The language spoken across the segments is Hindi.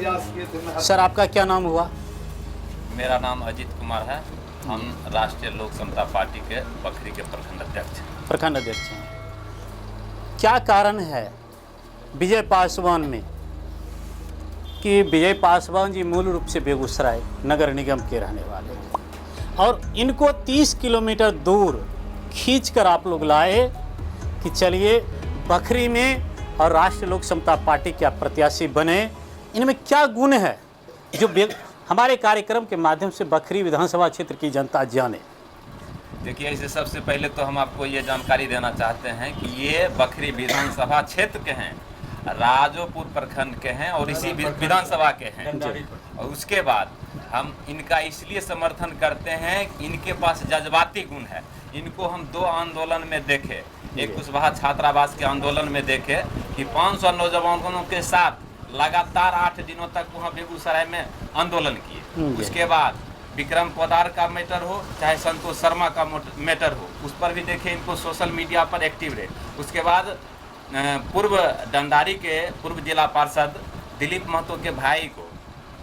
सर आपका क्या नाम हुआ? मेरा नाम अजीत कुमार है। हम राष्ट्रीय लोक समता पार्टी के बखरी के प्रखंड अध्यक्ष हैं। क्या कारण है विजय पासवान में कि विजय पासवान जी मूल रूप से बेगूसराय नगर निगम के रहने वाले हैं और इनको 30 किलोमीटर दूर खींचकर आप लोग लाए कि चलिए बखरी में और राष्ट्रीय लोक समता पार्टी के प्रत्याशी बने। इनमें क्या गुण है जो हमारे कार्यक्रम के माध्यम से बखरी विधानसभा क्षेत्र की जनता जाने? देखिए, इसे सबसे पहले तो हम आपको ये जानकारी देना चाहते हैं कि ये बखरी विधानसभा क्षेत्र के हैं, राजोपुर प्रखंड के हैं और इसी विधानसभा के हैं। और उसके बाद हम इनका इसलिए समर्थन करते हैं, इनके पास जज्बाती गुण है। इनको हम 2 आंदोलन में देखे, एक कुशवाहा छात्रावास के आंदोलन में देखे कि 500 नौजवानों के साथ लगातार 8 दिनों तक वहाँ बेगूसराय में आंदोलन किए। उसके बाद विक्रम पोदार का मैटर हो चाहे संतोष शर्मा का मैटर हो, उस पर भी देखें इनको सोशल मीडिया पर एक्टिव रहे। उसके बाद पूर्व डंडारी के पूर्व जिला पार्षद दिलीप महतो के भाई को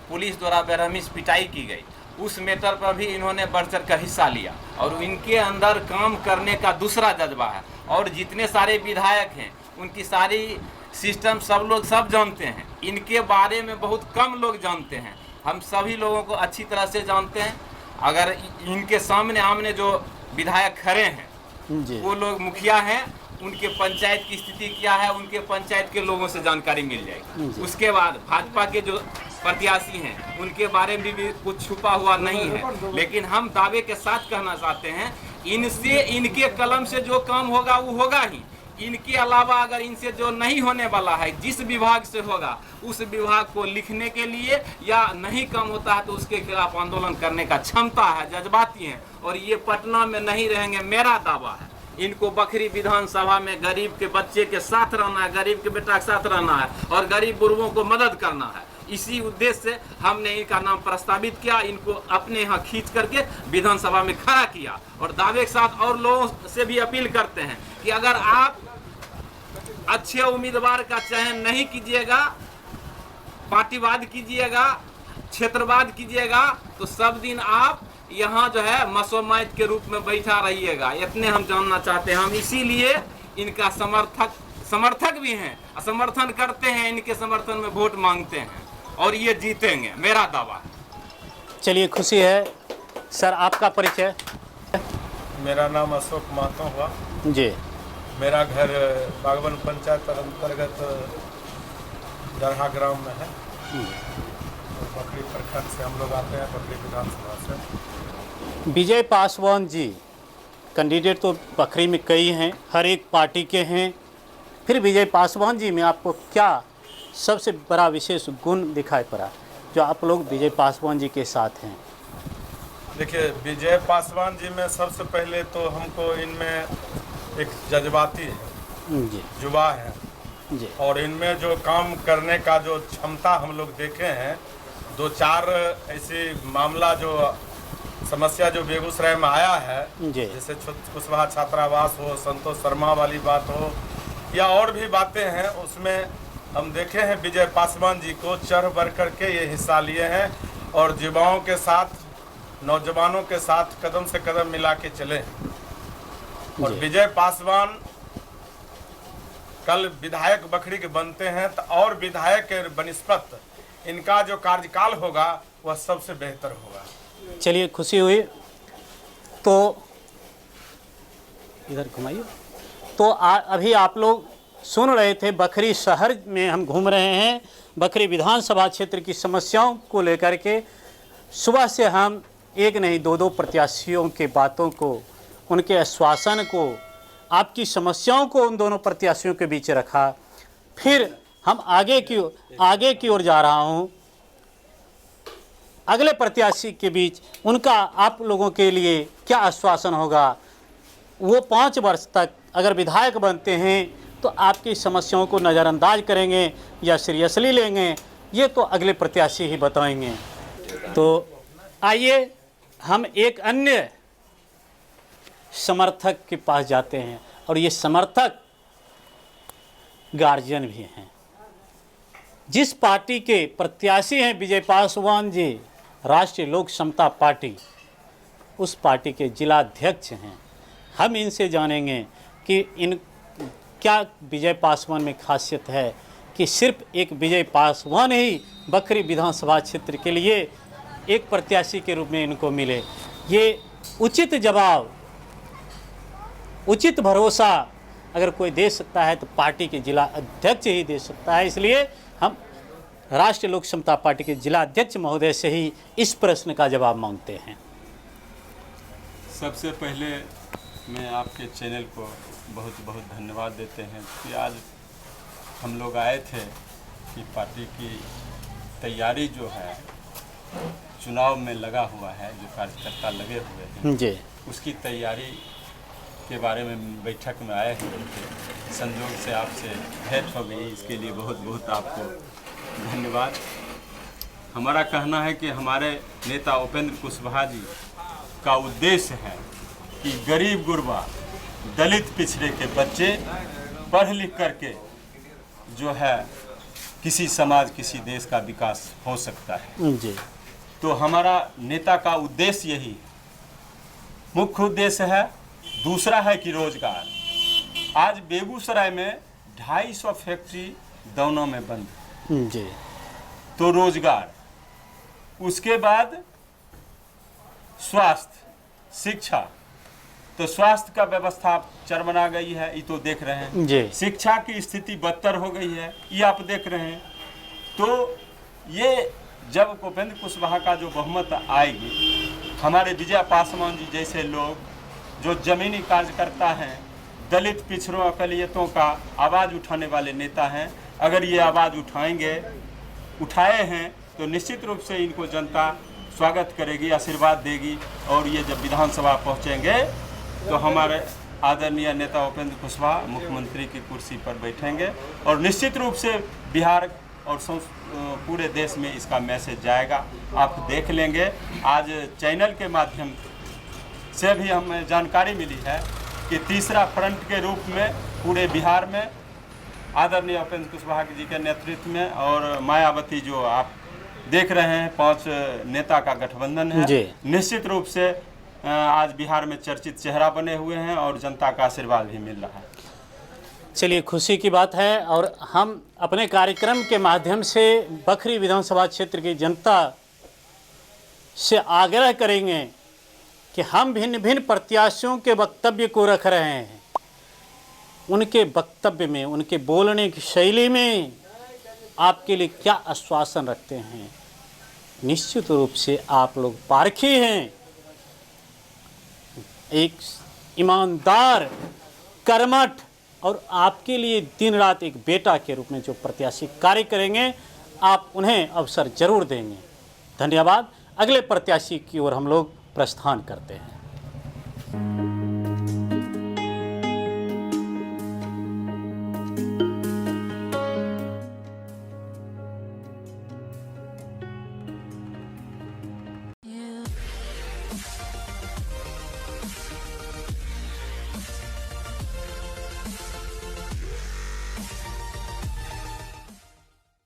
पुलिस द्वारा बेरहमी से पिटाई की गई, उस मैटर पर भी इन्होंने बढ़ चढ़ कर हिस्सा लिया और इनके अंदर काम करने का दूसरा जज्बा है। और जितने सारे विधायक हैं उनकी सारी सिस्टम सब जानते हैं, इनके बारे में बहुत कम लोग जानते हैं। हम सभी लोगों को अच्छी तरह से जानते हैं। अगर इनके सामने आमने जो विधायक खड़े हैं वो लोग मुखिया हैं, उनके पंचायत की स्थिति क्या है उनके पंचायत के लोगों से जानकारी मिल जाएगी। उसके बाद भाजपा के जो प्रत्याशी हैं उनके बारे में भी कुछ छुपा हुआ नहीं है। लेकिन हम दावे के साथ कहना चाहते हैं, इनसे इनके कलम से जो काम होगा वो होगा ही। इनके अलावा अगर इनसे जो नहीं होने वाला है, जिस विभाग से होगा उस विभाग को लिखने के लिए या नहीं काम होता है तो उसके खिलाफ आंदोलन करने का क्षमता है, जज्बाती हैं। और ये पटना में नहीं रहेंगे, मेरा दावा है। इनको बखरी विधानसभा में गरीब के बच्चे के साथ रहना है, गरीब के बेटा के साथ रहना है और गरीब बुजुर्गों को मदद करना है। इसी उद्देश्य से हमने इनका नाम प्रस्तावित किया, इनको अपने यहाँ खींच करके विधानसभा में खड़ा किया। और दावे के साथ और लोगों से भी अपील करते हैं कि अगर आप अच्छे उम्मीदवार का चयन नहीं कीजिएगा, पार्टीवाद कीजिएगा, क्षेत्रवाद कीजिएगा, तो सब दिन आप यहाँ जो है मसोमात के रूप में बैठा रहिएगा। इतने हम जानना चाहते हैं। हम इसीलिए इनका समर्थक भी हैं, समर्थन करते हैं, इनके समर्थन में वोट मांगते हैं और ये जीतेंगे, मेरा दावा है। चलिए, खुशी है। सर आपका परिचय? मेरा नाम अशोक महतो हुआ जी। मेरा घर बागवन पंचायत अंतर्गत दरहा ग्राम में है। बखरी प्रखंड से हम लोग आते हैं, बखरी विधानसभा से। विजय पासवान जी कैंडिडेट तो बखरी में कई हैं, हर एक पार्टी के हैं, फिर विजय पासवान जी में आपको क्या सबसे बड़ा विशेष गुण दिखाई पड़ा जो आप लोग विजय पासवान जी के साथ हैं? देखिए, विजय पासवान जी में सबसे पहले तो हमको इनमें एक जज्बाती है जी, जुबा है जी। और इनमें जो काम करने का जो क्षमता हम लोग देखे हैं, 2-4 ऐसे मामला जो समस्या जो बेगूसराय में आया है, जैसे कुशवाहा छात्रावास हो, संतोष शर्मा वाली बात हो या और भी बातें हैं, उसमें हम देखे हैं विजय पासवान जी को चढ़ बढ़ करके ये हिस्सा लिए हैं और युवाओं के साथ, नौजवानों के साथ कदम से कदम मिला के चले। और विजय पासवान कल विधायक बखरी के बनते हैं तो और विधायक के बनिस्पत इनका जो कार्यकाल होगा वह सबसे बेहतर होगा। चलिए, खुशी हुई। तो इधर घुमाइए। तो अभी आप लोग सुन रहे थे, बखरी शहर में हम घूम रहे हैं, बखरी विधानसभा क्षेत्र की समस्याओं को लेकर के। सुबह से हम एक नहीं 2-2 प्रत्याशियों के बातों को, उनके आश्वासन को, आपकी समस्याओं को उन दोनों प्रत्याशियों के बीच रखा। फिर हम आगे की ओर जा रहा हूं, अगले प्रत्याशी के बीच उनका आप लोगों के लिए क्या आश्वासन होगा। वो 5 वर्ष तक अगर विधायक बनते हैं तो आपकी समस्याओं को नज़रअंदाज करेंगे या सीरियसली लेंगे, ये तो अगले प्रत्याशी ही बताएंगे। तो आइए हम एक अन्य समर्थक के पास जाते हैं और ये समर्थक गार्जियन भी हैं। जिस पार्टी के प्रत्याशी हैं विजय पासवान जी, राष्ट्रीय लोक समता पार्टी, उस पार्टी के जिलाध्यक्ष हैं। हम इनसे जानेंगे कि इन क्या विजय पासवान में खासियत है कि सिर्फ एक विजय पासवान ही बखरी विधानसभा क्षेत्र के लिए एक प्रत्याशी के रूप में इनको मिले। ये उचित जवाब, उचित भरोसा अगर कोई दे सकता है तो पार्टी के जिला अध्यक्ष ही दे सकता है। इसलिए हम राष्ट्रीय लोक समता पार्टी के जिला अध्यक्ष महोदय से ही इस प्रश्न का जवाब मांगते हैं। सबसे पहले मैं आपके चैनल को बहुत बहुत धन्यवाद देते हैं कि आज हम लोग आए थे कि पार्टी की तैयारी जो है चुनाव में लगा हुआ है, जो कार्यकर्ता लगे हुए हैं जी, उसकी तैयारी के बारे में बैठक में आए हुए थे। संयोग से आपसे भेंट हो गई, इसके लिए बहुत बहुत आपको धन्यवाद। हमारा कहना है कि हमारे नेता उपेंद्र कुशवाहा जी का उद्देश्य है कि गरीब गुरबा दलित पिछड़े के बच्चे पढ़ लिख करके जो है किसी समाज किसी देश का विकास हो सकता है। जी, तो हमारा नेता का उद्देश्य यही मुख्य उद्देश्य है। दूसरा है कि रोजगार। आज बेगूसराय में 250 फैक्ट्री दोनों में बंद है, जी, तो रोजगार। उसके बाद स्वास्थ्य, शिक्षा, तो स्वास्थ्य का व्यवस्था चरमरा गई है, ये तो देख रहे हैं। जी, शिक्षा की स्थिति बदतर हो गई है, ये आप देख रहे हैं। तो ये जब उपेंद्र कुशवाहा का जो बहुमत आएगी, हमारे विजय पासवान जी जैसे लोग जो जमीनी कार्यकर्ता हैं, दलित पिछड़ों अकलियतों का आवाज़ उठाने वाले नेता हैं, अगर ये आवाज़ उठाए हैं तो निश्चित रूप से इनको जनता स्वागत करेगी, आशीर्वाद देगी। और ये जब विधानसभा पहुंचेंगे तो हमारे आदरणीय नेता उपेंद्र कुशवाहा मुख्यमंत्री की कुर्सी पर बैठेंगे और निश्चित रूप से बिहार और पूरे देश में इसका मैसेज जाएगा। आप देख लेंगे, आज चैनल के माध्यम से भी हमें जानकारी मिली है कि तीसरा फ्रंट के रूप में पूरे बिहार में आदरणीय उपेंद्र कुशवाहा जी के नेतृत्व में और मायावती जो आप देख रहे हैं 5 नेता का गठबंधन है, निश्चित रूप से आज बिहार में चर्चित चेहरा बने हुए हैं और जनता का आशीर्वाद भी मिल रहा है। चलिए, खुशी की बात है। और हम अपने कार्यक्रम के माध्यम से बखरी विधानसभा क्षेत्र की जनता से आग्रह करेंगे कि हम भिन्न भिन्न प्रत्याशियों के वक्तव्य को रख रहे हैं। उनके वक्तव्य में, उनके बोलने की शैली में आपके लिए क्या आश्वासन रखते हैं, निश्चित रूप से आप लोग पारखी हैं। एक ईमानदार, कर्मठ और आपके लिए दिन रात एक बेटा के रूप में जो प्रत्याशी कार्य करेंगे, आप उन्हें अवसर जरूर देंगे। धन्यवाद। अगले प्रत्याशी की ओर हम लोग प्रस्थान करते हैं।